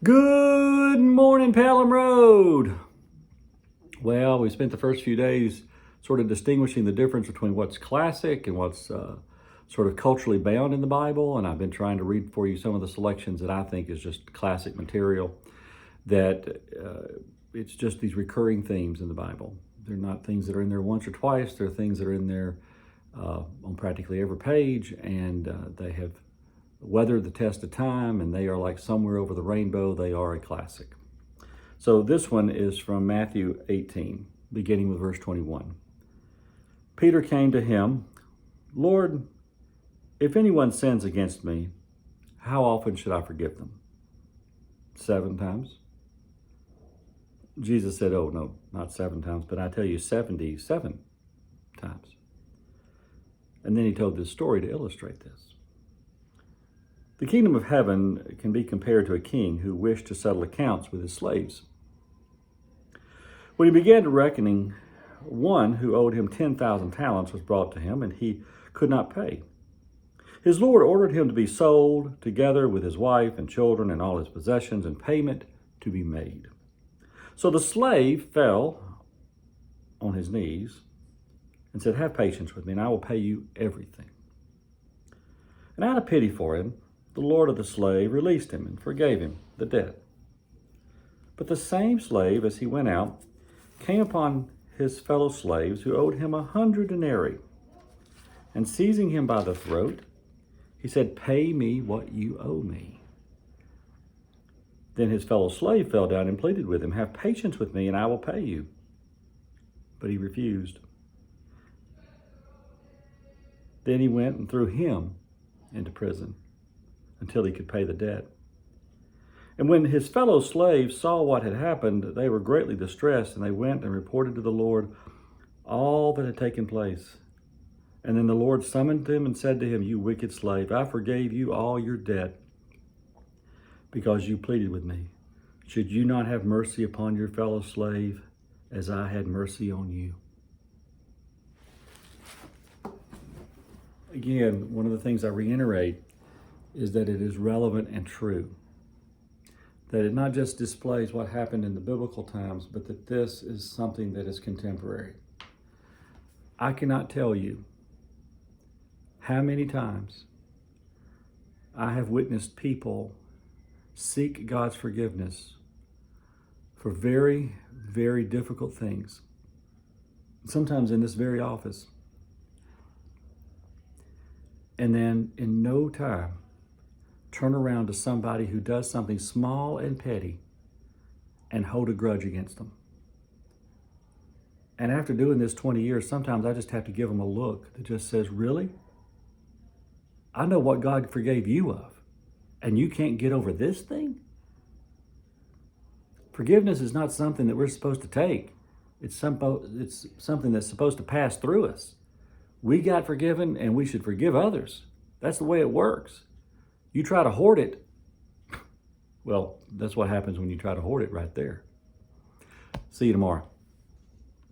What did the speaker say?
Good morning, Pelham Road. Well, we spent the first few days sort of distinguishing the difference between what's classic and what's sort of culturally bound in the Bible. And I've been trying to read for you some of the selections that I think is just classic material, that it's just these recurring themes in the Bible. They're not things that are in there once or twice. They're things that are in there on practically every page, and they have weathered the test of time, and they are like somewhere over the rainbow. They are a classic. So this one is from Matthew 18, beginning with verse 21. Peter came to him, "Lord, if anyone sins against me, how often should I forgive them? 7 times?" Jesus said, "Oh, no, not 7 times, but I tell you 77 times." And then he told this story to illustrate this. The kingdom of heaven can be compared to a king who wished to settle accounts with his slaves. When he began to reckoning, one who owed him 10,000 talents was brought to him, and he could not pay. His lord ordered him to be sold, together with his wife and children and all his possessions, and payment to be made. So the slave fell on his knees and said, "Have patience with me, and I will pay you everything." And out of pity for him, the lord of the slave released him and forgave him the debt. But the same slave, as he went out, came upon his fellow slaves who owed him 100 denarii. And seizing him by the throat, he said, "Pay me what you owe me." Then his fellow slave fell down and pleaded with him, "Have patience with me, and I will pay you." But he refused. Then he went and threw him into prison until he could pay the debt. And when his fellow slaves saw what had happened, they were greatly distressed, and they went and reported to the Lord all that had taken place. And then the Lord summoned them and said to him, "You wicked slave, I forgave you all your debt because you pleaded with me. Should you not have mercy upon your fellow slave as I had mercy on you?" Again, one of the things I reiterate is that it is relevant and true. That it not just displays what happened in the biblical times, but that this is something that is contemporary. I cannot tell you how many times I have witnessed people seek God's forgiveness for very, very difficult things, sometimes in this very office, and then in no time turn around to somebody who does something small and petty and hold a grudge against them. And after doing this 20 years, sometimes I just have to give them a look that just says, "Really? I know what God forgave you of, and you can't get over this thing?" Forgiveness is not something that we're supposed to take. It's something that's supposed to pass through us. We got forgiven, and we should forgive others. That's the way it works. You try to hoard it, well, that's what happens when you try to hoard it right there. See you tomorrow.